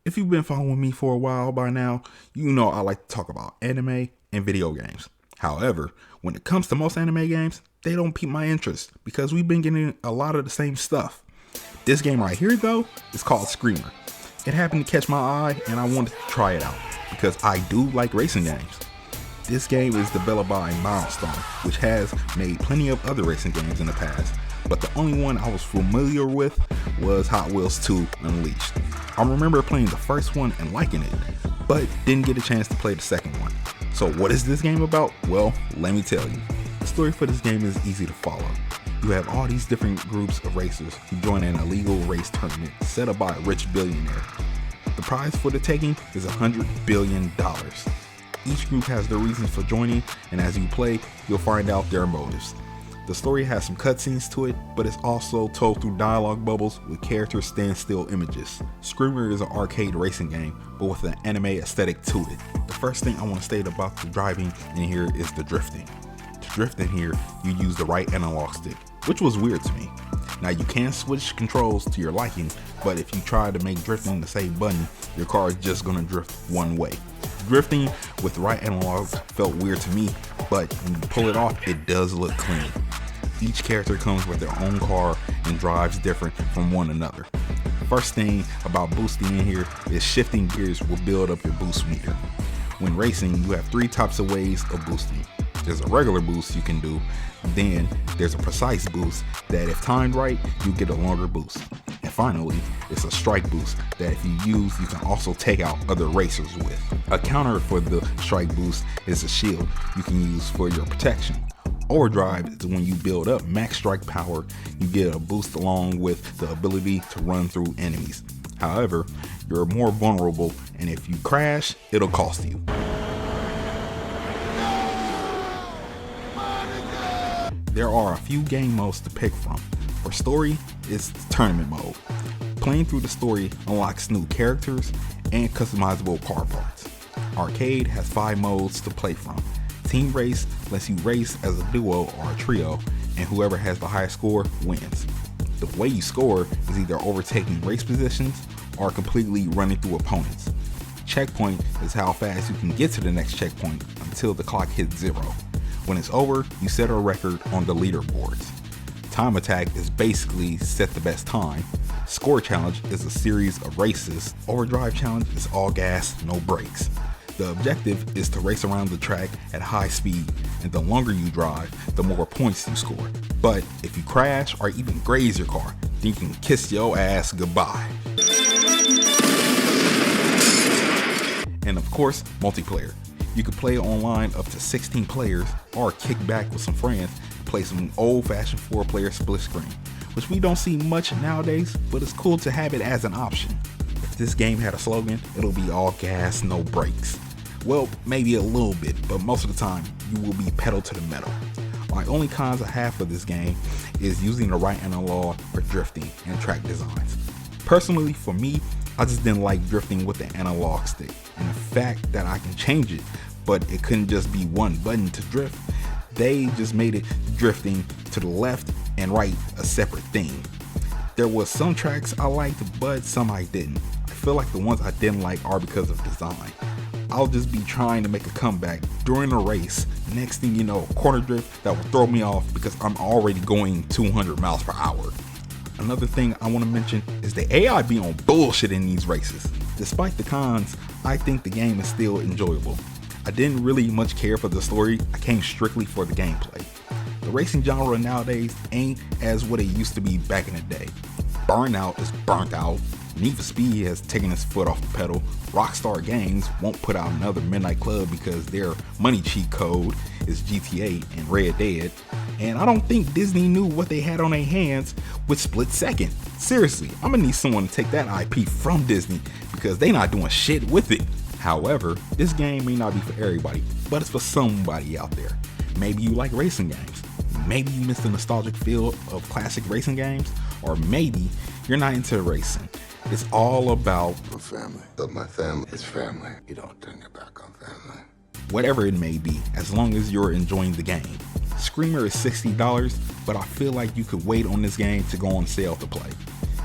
If you've been following me for a while by now, you know I like to talk about anime and video games. However, when it comes to most anime games, they don't pique my interest because we've been getting a lot of the same stuff. This game right here though is called Screamer. It happened to catch my eye and I wanted to try it out because I do like racing games. This game is developed by Milestone, which has made plenty of other racing games in the past, but the only one I was familiar with was Hot Wheels 2 Unleashed. I remember playing the first one and liking it, but didn't get a chance to play the second one. So what is this game about? Well, let me tell you. The story for this game is easy to follow. You have all these different groups of racers who join an illegal race tournament set up by a rich billionaire. The prize for the taking is $100 billion. Each group has their reasons for joining, and as you play, you'll find out their motives. The story has some cutscenes to it, but it's also told through dialogue bubbles with characters standstill images. Screamer is an arcade racing game, but with an anime aesthetic to it. The first thing I want to state about the driving in here is the drifting. To drift in here, you use the right analog stick, which was weird to me. Now you can switch controls to your liking, but if you try to make drifting the same button, your car is just going to drift one way. Drifting with the right analog felt weird to me, but when you pull it off, it does look clean. Each character comes with their own car and drives different from one another. First thing about boosting in here is shifting gears will build up your boost meter. When racing, you have three types of ways of boosting. There's a regular boost you can do, then there's a precise boost that if timed right, you get a longer boost. And finally, it's a strike boost that if you use, you can also take out other racers with. A counter for the strike boost is a shield you can use for your protection. Overdrive is when you build up max strike power, you get a boost along with the ability to run through enemies. However, you're more vulnerable, and if you crash, it'll cost you. There are a few game modes to pick from. For story, it's the tournament mode. Playing through the story unlocks new characters and customizable car parts. Arcade has 5 modes to play from. Team Race lets you race as a duo or a trio, and whoever has the highest score wins. The way you score is either overtaking race positions or completely running through opponents. Checkpoint is how fast you can get to the next checkpoint until the clock hits 0. When it's over, you set a record on the leaderboards. Time attack is basically set the best time. Score challenge is a series of races. Overdrive challenge is all gas, no brakes. The objective is to race around the track at high speed, and the longer you drive, the more points you score. But if you crash or even graze your car, then you can kiss your ass goodbye. And of course, multiplayer. You can play online up to 16 players or kick back with some friends and play some old-fashioned 4-player split screen, which we don't see much nowadays, but it's cool to have it as an option. If this game had a slogan, it'll be all gas, no brakes. Well, maybe a little bit, but most of the time, you will be pedal to the metal. My only cons I have for this game is using the right analog for drifting and track designs. Personally, for me, I just didn't like drifting with the analog stick, and the fact that I can change it, but it couldn't just be one button to drift. They just made it drifting to the left and right a separate thing. There was some tracks I liked, but some I didn't. I feel like the ones I didn't like are because of design. I'll just be trying to make a comeback during a race. Next thing you know, corner drift that will throw me off because I'm already going 200 miles per hour. Another thing I want to mention is the AI be on bullshit in these races. Despite the cons, I think the game is still enjoyable. I didn't really much care for the story, I came strictly for the gameplay. The racing genre nowadays ain't as what it used to be back in the day. Burnout is burnt out, Need for Speed has taken its foot off the pedal, Rockstar Games won't put out another Midnight Club because their money cheat code is GTA and Red Dead, and I don't think Disney knew what they had on their hands with Split Second. Seriously, I'm gonna need someone to take that IP from Disney because they not doing shit with it. However, this game may not be for everybody, but it's for somebody out there. Maybe you like racing games. Maybe you miss the nostalgic feel of classic racing games, or maybe you're not into racing. It's all about family. But my family is family. You don't turn your back on family. Whatever it may be, as long as you're enjoying the game. Screamer is $60, but I feel like you could wait on this game to go on sale to play.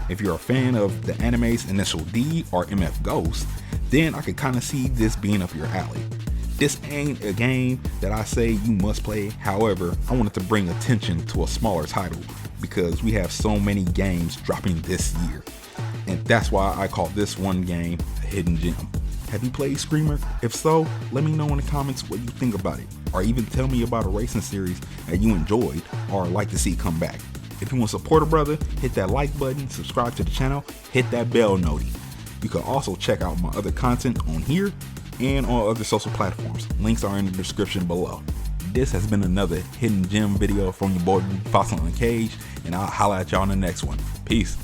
If you're a fan of the anime's Initial D or MF Ghost, then I could kind of see this being up your alley. This ain't a game that I say you must play, however, I wanted to bring attention to a smaller title because we have so many games dropping this year. And that's why I call this one game a hidden gem. Have you played Screamer? If so, let me know in the comments what you think about it, or even tell me about a racing series that you enjoyed or like to see come back. If you want to support a brother, hit that like button, subscribe to the channel, hit that bell noti. You can also check out my other content on here and on other social platforms. Links are in the description below. This has been another hidden gem video from your boy Mufasa Uncaged, and I'll holla at y'all in the next one. Peace.